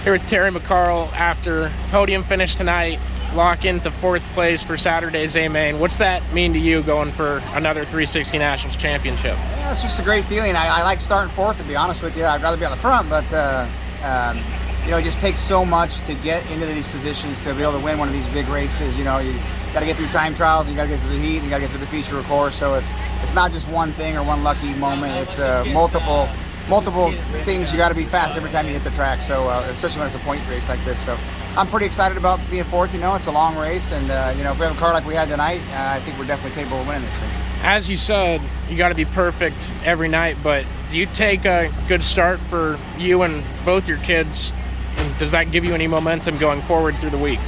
Here with Terry McCarl after podium finish tonight, lock into 4th place for Saturday's A-Main. What's that mean to you going for another 360 Nationals championship? Yeah, it's just a great feeling. I like starting 4th, to be honest with you. I'd rather be on the front, but you know, it just takes so much to get into these positions to be able to win one of these big races. You know, you got to get through time trials, you got to get through the heat, and you got to get through the feature course. So it's not just one thing or one lucky moment. It's multiple things. You got to be fast every time you hit the track. So especially when it's a point race like this. So I'm pretty excited about being 4th. You know, it's a long race, and you know, if we have a car like we had tonight, I think we're definitely capable of winning this thing. As you said, you got to be perfect every night, but do you take a good start for you and both your kids? And does that give you any momentum going forward through the week?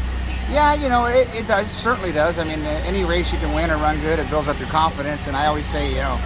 Yeah, you know, it does, certainly does. I mean, any race you can win or run good, it builds up your confidence. And I always say, you know,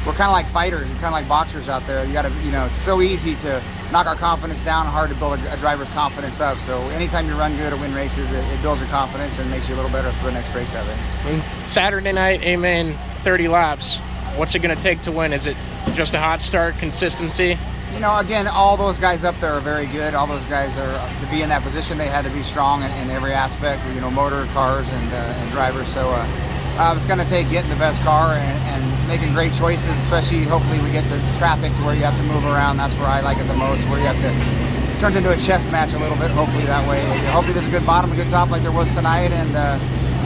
we're kind of like fighters, we're kind of like boxers out there. You got to, you know, it's so easy to knock our confidence down, hard to build a driver's confidence up. So anytime you run good or win races, it builds your confidence and makes you a little better for the next race out there. And Saturday night, A-Main, 30 laps. What's it going to take to win? Is it just a hot start, consistency? You know, again, all those guys up there are very good. All those guys to be in that position, they had to be strong in every aspect, you know, motor, cars, and drivers. So it's going to take getting the best car and making great choices, especially hopefully we get to traffic to where you have to move around. That's where I like it the most, where you have to, it turns into a chess match a little bit, hopefully that way. Hopefully there's a good bottom, a good top like there was tonight, and,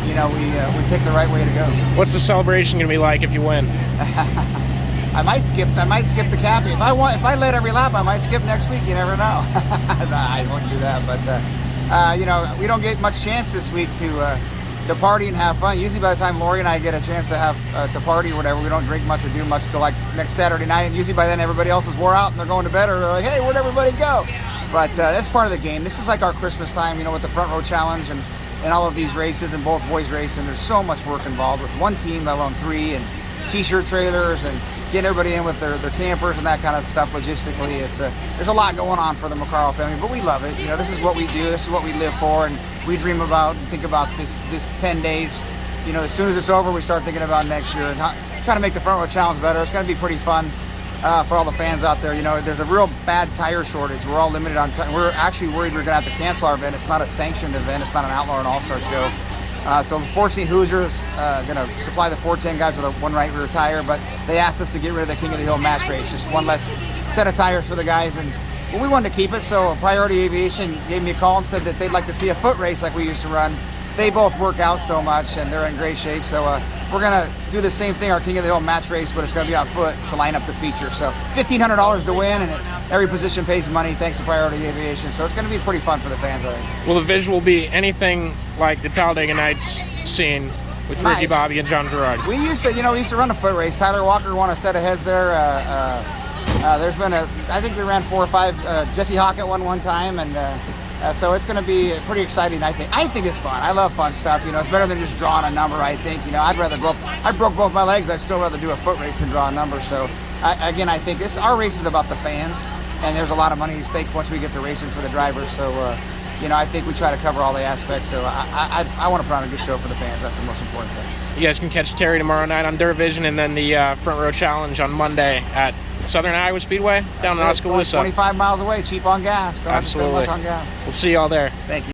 you know, we pick the right way to go. What's the celebration going to be like if you win? I might skip the cappy. If I led every lap, I might skip next week. You never know. Nah, I wouldn't do that. But you know, we don't get much chance this week to party and have fun. Usually, by the time Lori and I get a chance to have to party or whatever, we don't drink much or do much till like next Saturday night. And usually by then, everybody else is wore out and they're going to bed, or they're like, "Hey, where'd everybody go?" But that's part of the game. This is like our Christmas time, you know, with the front row challenge and all of these races, and both boys race. And there's so much work involved with one team, let alone 3, and t-shirt trailers and getting everybody in with their campers and that kind of stuff logistically. There's a lot going on for the McCarl family, but we love it. You know, this is what we do, this is what we live for, and we dream about and think about this 10 days. You know, as soon as it's over, we start thinking about next year and trying to make the front row challenge better. It's going to be pretty fun for all the fans out there. You know, there's a real bad tire shortage. We're all limited on time. We're actually worried we're going to have to cancel our event. It's not a sanctioned event. It's not an Outlaw and All-Star show. So unfortunately, Hoosiers going to supply the 410 guys with a one right rear tire, but they asked us to get rid of the King of the Hill match race, just one less set of tires for the guys, and well, we wanted to keep it. So Priority Aviation gave me a call and said that they'd like to see a foot race like we used to run. They both work out so much, and they're in great shape. So we're going to do the same thing, our King of the Hill match race, but it's going to be on foot to line up the feature. So $1,500 to win, and every position pays money thanks to Priority Aviation. So it's going to be pretty fun for the fans, I think. Will the visual be anything like the Talladega Nights scene with Ricky Bobby and John Girardi? We used to run a foot race. Tyler Walker won a set of heads there. There's been I think we ran 4 or 5. Jesse Hockett won one time, and so it's going to be pretty exciting. I think it's fun. I love fun stuff. You know, it's better than just drawing a number. I think, you know, I broke both my legs. I'd still rather do a foot race than draw a number. So again, I think our race is about the fans, and there's a lot of money at stake once we get to racing for the drivers. So you know, I think we try to cover all the aspects. So I want to put on a good show for the fans. That's the most important thing. You guys can catch Terry tomorrow night on Durvision, and then the Front Row Challenge on Monday at Southern Iowa Speedway down in Oskaloosa. 25 miles away, cheap on gas. Don't Absolutely. have to spend much on gas. We'll see you all there. Thank you.